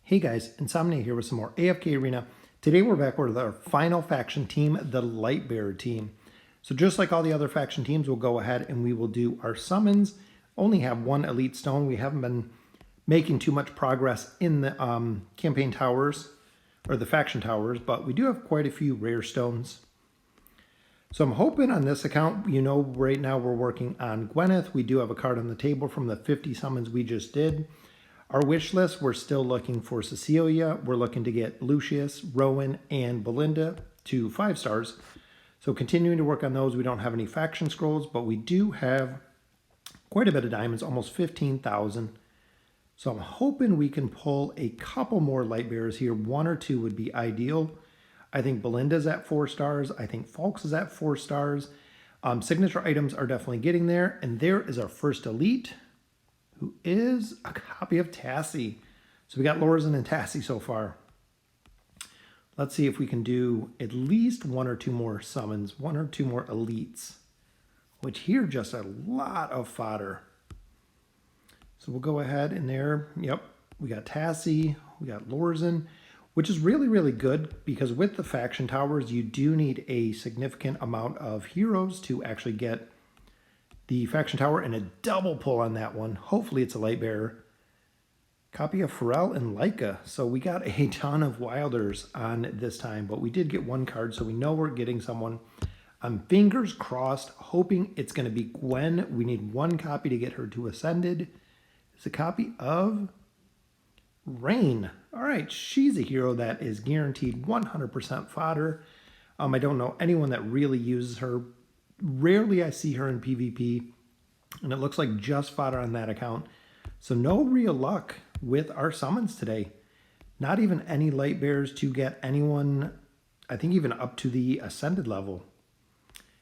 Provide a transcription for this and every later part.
Hey guys, Insomnia here with some more AFK Arena. Today we're back with our final faction team, the Lightbearer team. So just like all the other faction teams, we'll go ahead and we will do our summons. Only have one elite stone. We haven't been making too much progress in the campaign towers, or the faction towers, but we do have quite a few rare stones. So I'm hoping on this account, right now we're working on Gwyneth. We do have a card on the table from the 50 summons we just did. Our wish list, we're still looking for Cecilia. We're looking to get Lucius, Rowan, and Belinda to 5 stars. So continuing to work on those. We don't have any faction scrolls, but we do have quite a bit of diamonds, almost 15,000. So I'm hoping we can pull a couple more Lightbearers here. 1 or 2 would be ideal. I think Belinda's at 4 stars. I think Falks is at 4 stars. Signature items are definitely getting there. And there is our first elite, who is a copy of Tassie. So we got Lorzen and Tassie so far. Let's see if we can do at least 1 or 2 more summons, 1 or 2 more elites, which here just a lot of fodder. So we'll go ahead in there. Yep, we got Tassie, we got Lorzen, which is really, really good because with the faction towers, you do need a significant amount of heroes to actually get the faction tower, and a double pull on that one. Hopefully it's a Lightbearer. Copy of Pharrell and Leica. So we got a ton of Wilders on this time, but we did get 1 card, so we know we're getting someone. I'm fingers crossed, hoping it's going to be Gwen. We need 1 copy to get her to Ascended. It's a copy of Rain. All right, she's a hero that is guaranteed 100% fodder. I don't know anyone that really uses her. Rarely I see her in PvP, and it looks like just fodder on that account. So no real luck with our summons today. Not even any Lightbearers to get anyone, I think even up to the Ascended level.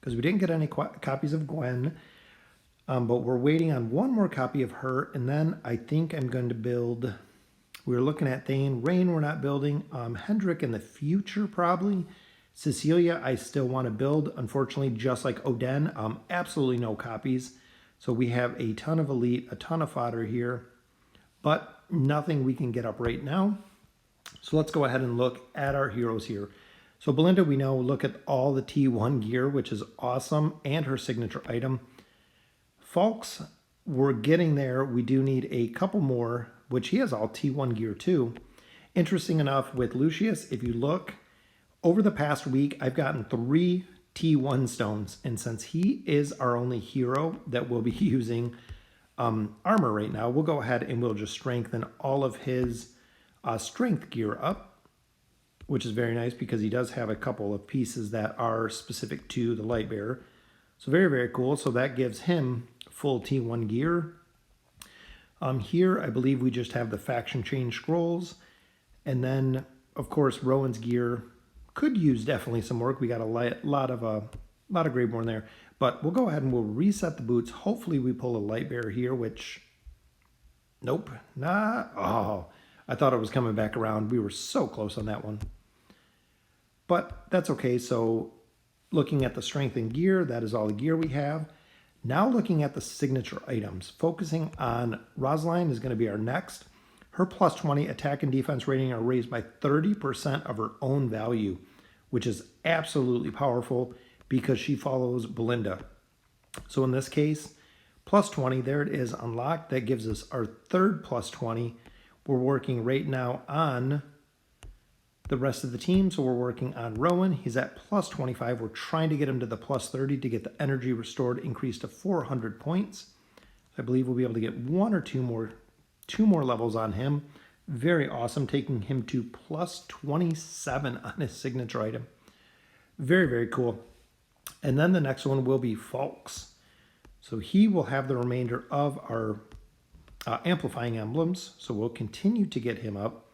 Because we didn't get any copies of Gwen, but we're waiting on 1 more copy of her, and then I think I'm going to build, we were looking at Thane, Rain we're not building, Hendrik in the future probably. Cecilia, I still want to build. Unfortunately, just like Oden, absolutely no copies. So we have a ton of elite, a ton of fodder here, but nothing we can get up right now. So let's go ahead and look at our heroes here. So Belinda, we know, look at all the T1 gear, which is awesome, and her signature item. Falks, we're getting there. We do need a couple more, which he has all T1 gear too. Interesting enough, with Lucius, if you look, over the past week, I've gotten 3 T1 stones, and since he is our only hero that will be using armor right now, we'll go ahead and we'll just strengthen all of his strength gear up, which is very nice because he does have a couple of pieces that are specific to the Lightbearer. So very, very cool. So that gives him full T1 gear. Here, I believe we just have the faction change scrolls, and then, of course, Rowan's gear could use definitely some work. We got a lot of Greyborn there, but we'll go ahead and we'll reset the boots. Hopefully we pull a Lightbearer here, which, nope, nah. Oh, I thought it was coming back around. We were so close on that one, but that's okay. So looking at the strength and gear, that is all the gear we have. Now looking at the signature items, focusing on Rosaline is going to be our next. Her plus 20 attack and defense rating are raised by 30% of her own value, which is absolutely powerful because she follows Belinda. So in this case, plus 20, there it is unlocked. That gives us our 3rd plus 20. We're working right now on the rest of the team. So we're working on Rowan. He's at plus 25. We're trying to get him to the plus 30 to get the energy restored increased to 400 points. I believe we'll be able to get 1 or 2 more levels on him. Very awesome, taking him to plus 27 on his signature item. Very, very cool. And then the next one will be Falks. So he will have the remainder of our amplifying emblems. So we'll continue to get him up.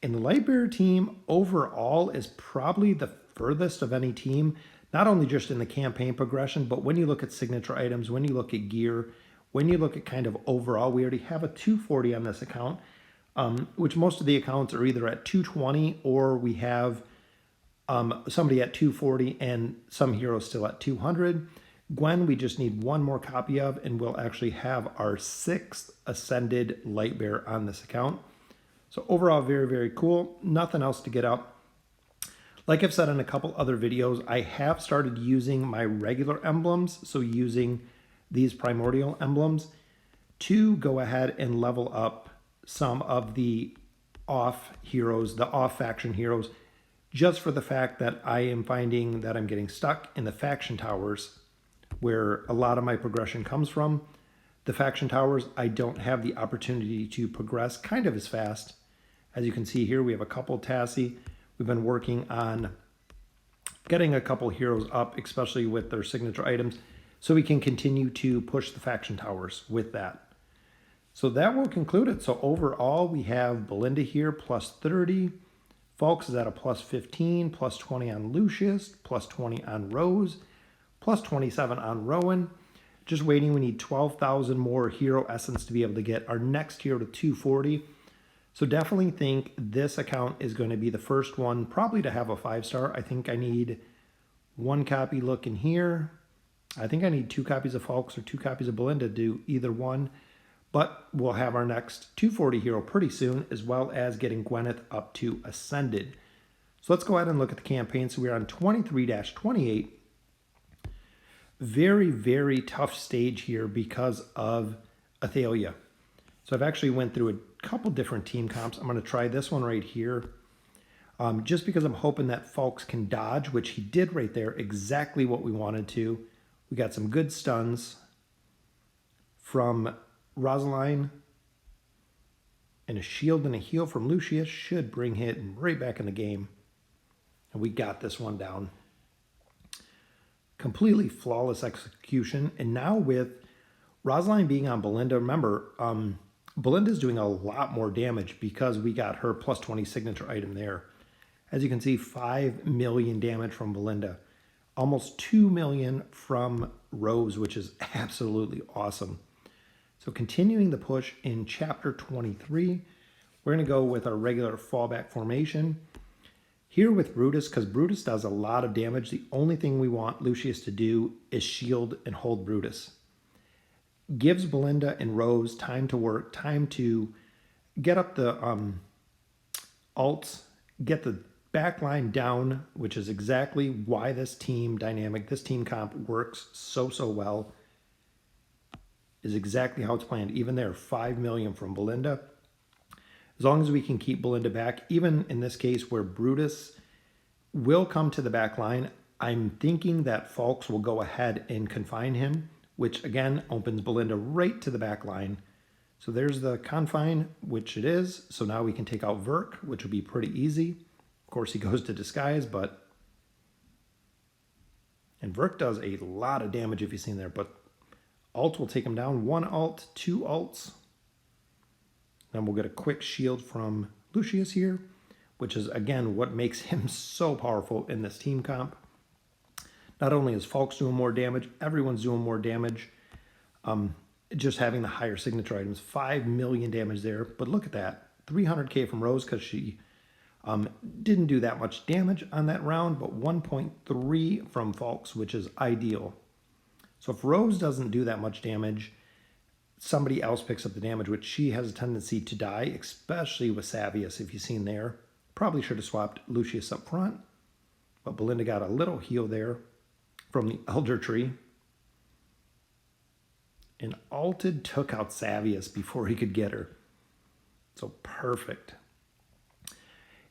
And the Lightbearer team overall is probably the furthest of any team, not only just in the campaign progression, but when you look at signature items, when you look at gear, when you look at kind of overall, we already have a 240 on this account, which most of the accounts are either at 220 or we have somebody at 240 and some heroes still at 200. Gwen, we just need 1 more copy of, and we'll actually have our 6th Ascended Lightbearer on this account. So overall, very, very cool. Nothing else to get up. Like I've said in a couple other videos, I have started using my regular emblems, so using these primordial emblems to go ahead and level up some of the off heroes, the off faction heroes, just for the fact that I am finding that I'm getting stuck in the faction towers where a lot of my progression comes from. The faction towers, I don't have the opportunity to progress kind of as fast. As you can see here, we have a couple Tassie. We've been working on getting a couple heroes up, especially with their signature items, so we can continue to push the faction towers with that. So that will conclude it. So overall, we have Belinda here plus 30. Falks is at a plus 15, plus 20 on Lucius, plus 20 on Rose, plus 27 on Rowan. Just waiting, we need 12,000 more hero essence to be able to get our next hero to 240. So definitely think this account is going to be the first one probably to have a 5-star. I think I need 1 copy looking here. I think I need 2 copies of Falks or 2 copies of Belinda to do either one. But we'll have our next 240 hero pretty soon, as well as getting Gwyneth up to Ascended. So let's go ahead and look at the campaign. So we're on 23-28. Very, very tough stage here because of Athalia. So I've actually went through a couple different team comps. I'm going to try this one right here. Just because I'm hoping that Falks can dodge, which he did right there, exactly what we wanted to. We got some good stuns from Rosaline, and a shield and a heal from Lucius should bring him right back in the game. And we got this one down. Completely flawless execution. And now with Rosaline being on Belinda, remember, Belinda's doing a lot more damage because we got her plus 20 signature item there. As you can see, 5 million damage from Belinda. Almost 2 million from Rose, which is absolutely awesome. So continuing the push in chapter 23, we're going to go with our regular fallback formation. Here with Brutus, because Brutus does a lot of damage, the only thing we want Lucius to do is shield and hold Brutus. Gives Belinda and Rose time to work, time to get up the alts, get the back line down, which is exactly why this team dynamic, this team comp works so well. Is exactly how it's planned. Even there, 5 million from Belinda. As long as we can keep Belinda back, even in this case where Brutus will come to the back line, I'm thinking that Falks will go ahead and confine him, which again opens Belinda right to the back line. So there's the confine, which it is. So now we can take out Verk, which will be pretty easy. Of course, he goes to disguise, and Verk does a lot of damage if you've seen there, but alt will take him down. 1 alt, 2 alts. Then we'll get a quick shield from Lucius here, which is, again, what makes him so powerful in this team comp. Not only is Falks doing more damage, everyone's doing more damage. Just having the higher signature items. 5 million damage there. But look at that. 300k from Rose because she didn't do that much damage on that round, but 1.3 from Falks, which is ideal. So if Rose doesn't do that much damage, somebody else picks up the damage, which she has a tendency to die, especially with Savius, if you've seen there. Probably should have swapped Lucius up front, but Belinda got a little heal there from the Elder Tree. And alted took out Savius before he could get her. So perfect.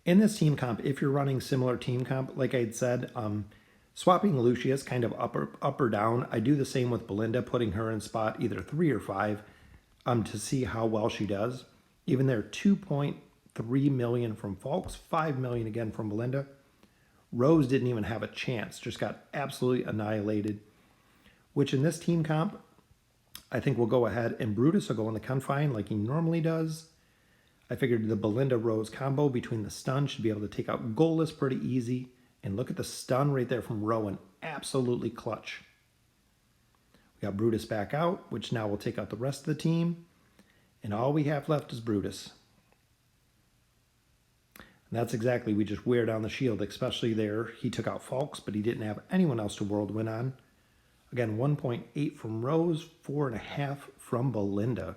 In this team comp, if you're running similar team comp, like I had said, swapping Lucius kind of up or down. I do the same with Belinda, putting her in spot either 3 or 5 to see how well she does. Even there, 2.3 million from Falks, 5 million again from Belinda. Rose didn't even have a chance, just got absolutely annihilated, which in this team comp, I think we'll go ahead and Brutus will go in the confine like he normally does. I figured the Belinda-Rose combo between the stun should be able to take out Goalless pretty easy. And look at the stun right there from Rowan. Absolutely clutch. We got Brutus back out, which now will take out the rest of the team. And all we have left is Brutus. And that's exactly, we just wear down the shield, especially there. He took out Falks, but he didn't have anyone else to whirlwind on. Again, 1.8 from Rose, 4.5 from Belinda.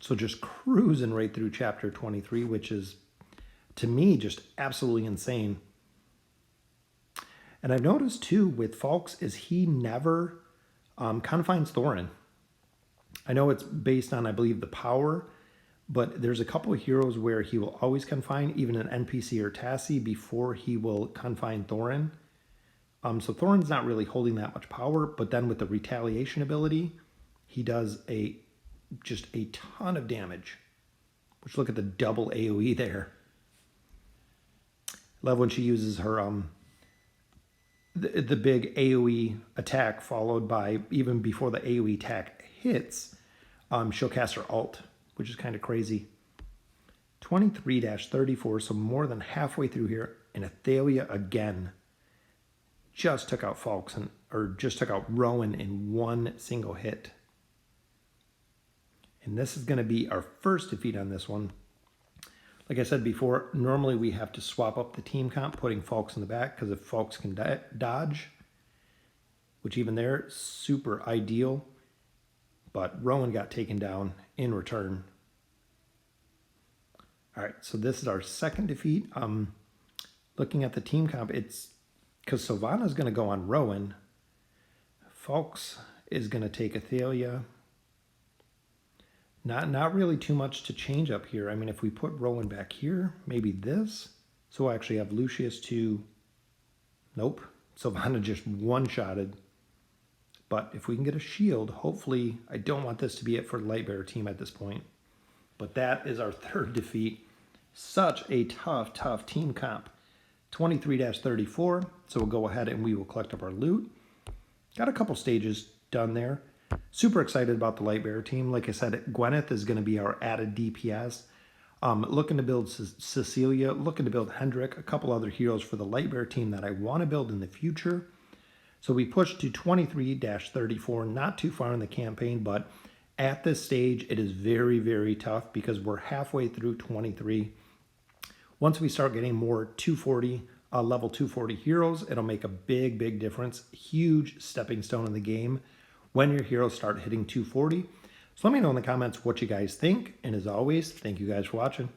So just cruising right through chapter 23, which is, to me, just absolutely insane. And I've noticed too with Falks is he never confines Thorin. I know it's based on, I believe, the power, but there's a couple of heroes where he will always confine even an NPC or Tassie before he will confine Thorin. So Thorin's not really holding that much power, but then with the retaliation ability, he does just a ton of damage. Which, look at the double AoE there. Love when she uses her the big AoE attack followed by, even before the AoE attack hits, she'll cast her ult, which is kind of crazy. 23-34, so more than halfway through here, and Athalia again just took out Falks, just took out Rowan in one single hit. And this is going to be our first defeat on this one. Like I said before, normally we have to swap up the team comp, putting Falks in the back, because if Falks can dodge, which even there, super ideal. But Rowan got taken down in return. All right, so this is our second defeat. Looking at the team comp, it's because Sylvana's going to go on Rowan. Falks is going to take Athalia. Not really too much to change up here. I mean, if we put Rowan back here, maybe this. So we'll actually have Lucius to... Nope. Sylvana just one-shotted. But if we can get a shield, hopefully... I don't want this to be it for the Lightbearer team at this point. But that is our third defeat. Such a tough team comp. 23-34. So we'll go ahead and we will collect up our loot. Got a couple stages done there. Super excited about the Lightbearer team. Like I said, Gwyneth is going to be our added DPS. Looking to build Cecilia, looking to build Hendrik, a couple other heroes for the Lightbearer team that I want to build in the future. So we pushed to 23-34, not too far in the campaign, but at this stage, it is very tough because we're halfway through 23. Once we start getting more 240, level 240 heroes, it'll make a big difference. Huge stepping stone in the game when your heroes start hitting 240. So let me know in the comments what you guys think. And as always, thank you guys for watching.